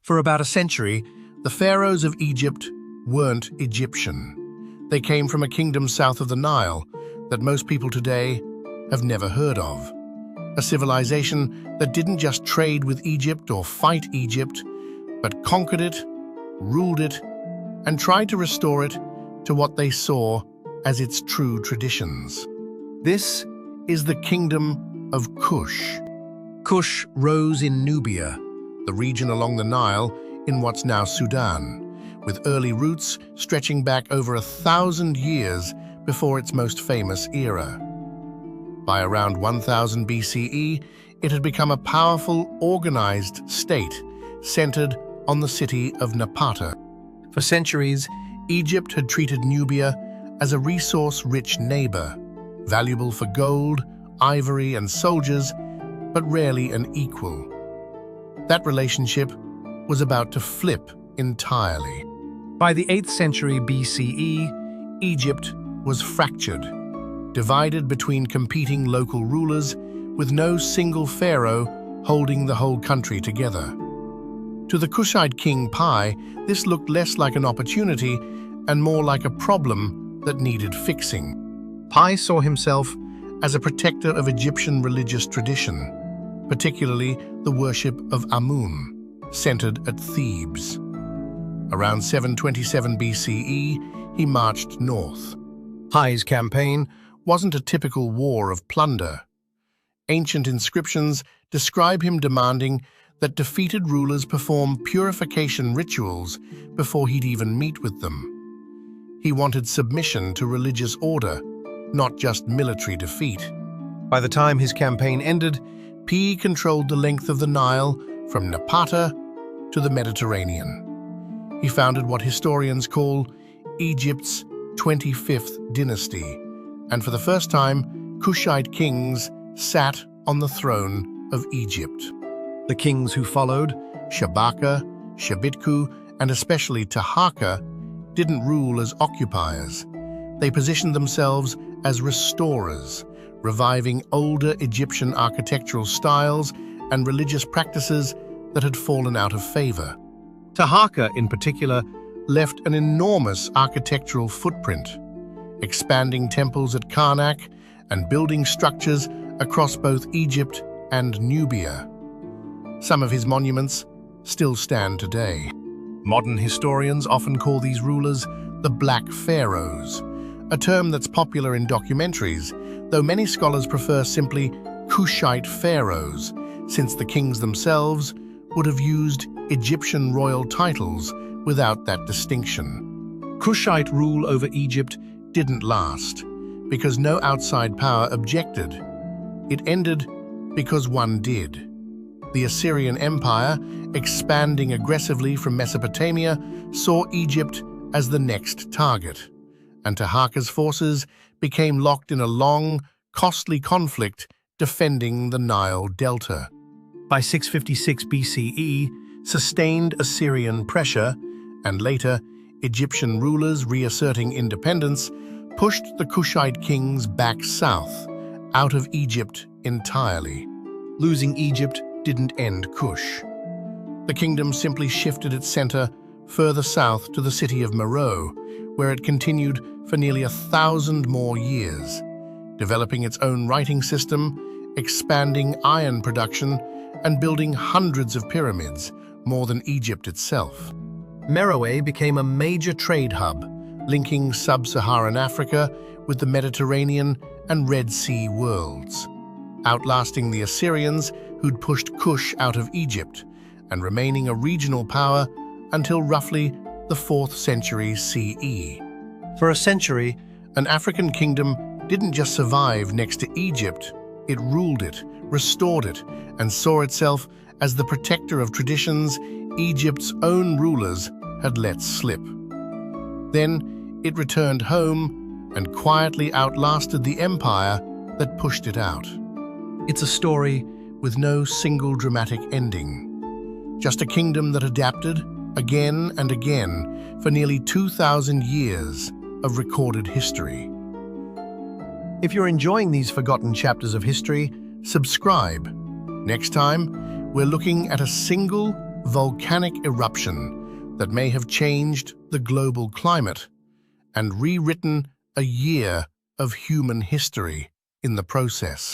For about a century, the pharaohs of Egypt weren't Egyptian. They came from a kingdom south of the Nile that most people today have never heard of. A civilization that didn't just trade with Egypt or fight Egypt, but conquered it, ruled it, and tried to restore it to what they saw as its true traditions. This is the Kingdom of Kush. Kush rose in Nubia, the region along the Nile in what's now Sudan, with early roots stretching back over 1,000 years before its most famous era. By around 1000 BCE, it had become a powerful, organized state centered on the city of Napata. For centuries, Egypt had treated Nubia as a resource-rich neighbor, valuable for gold, ivory, and soldiers, but rarely an equal. That relationship was about to flip entirely. By the 8th century BCE, Egypt was fractured, divided between competing local rulers, with no single pharaoh holding the whole country together. To the Kushite king Pi, this looked less like an opportunity and more like a problem that needed fixing. Pi saw himself as a protector of Egyptian religious tradition, particularly the worship of Amun, centered at Thebes. Around 727 BCE, he marched north. Pi's campaign wasn't a typical war of plunder. Ancient inscriptions describe him demanding that defeated rulers perform purification rituals before he'd even meet with them. He wanted submission to religious order, not just military defeat. By the time his campaign ended, Pi controlled the length of the Nile from Napata to the Mediterranean. He founded what historians call Egypt's 25th dynasty, and for the first time, Kushite kings sat on the throne of Egypt. The kings who followed, Shabaka, Shabitku, and especially Taharqa, didn't rule as occupiers. They positioned themselves as restorers, reviving older Egyptian architectural styles and religious practices that had fallen out of favor. Taharqa, in particular, left an enormous architectural footprint, expanding temples at Karnak and building structures across both Egypt and Nubia. Some of his monuments still stand today. Modern historians often call these rulers the Black Pharaohs, a term that's popular in documentaries, though many scholars prefer simply Kushite pharaohs, since the kings themselves would have used Egyptian royal titles without that distinction. Kushite rule over Egypt didn't last, because no outside power objected. It ended because one did. The Assyrian Empire, expanding aggressively from Mesopotamia, saw Egypt as the next target, and Taharqa's forces became locked in a long, costly conflict defending the Nile Delta. By 656 BCE, sustained Assyrian pressure, and later Egyptian rulers reasserting independence, pushed the Kushite kings back south, out of Egypt entirely. Losing Egypt didn't end Kush. The kingdom simply shifted its center further south to the city of Meroe, where it continued for nearly 1,000 more years, developing its own writing system, expanding iron production, and building hundreds of pyramids, more than Egypt itself. Meroe became a major trade hub, linking sub-Saharan Africa with the Mediterranean and Red Sea worlds, outlasting the Assyrians who'd pushed Kush out of Egypt and remaining a regional power until roughly the 4th century CE. For a century, an African kingdom didn't just survive next to Egypt, it ruled it, restored it, and saw itself as the protector of traditions Egypt's own rulers had let slip. Then it returned home and quietly outlasted the empire that pushed it out. It's a story with no single dramatic ending, just a kingdom that adapted again and again for nearly 2,000 years of recorded history. If you're enjoying these forgotten chapters of history, subscribe. Next time, we're looking at a single volcanic eruption that may have changed the global climate and rewritten a year of human history in the process.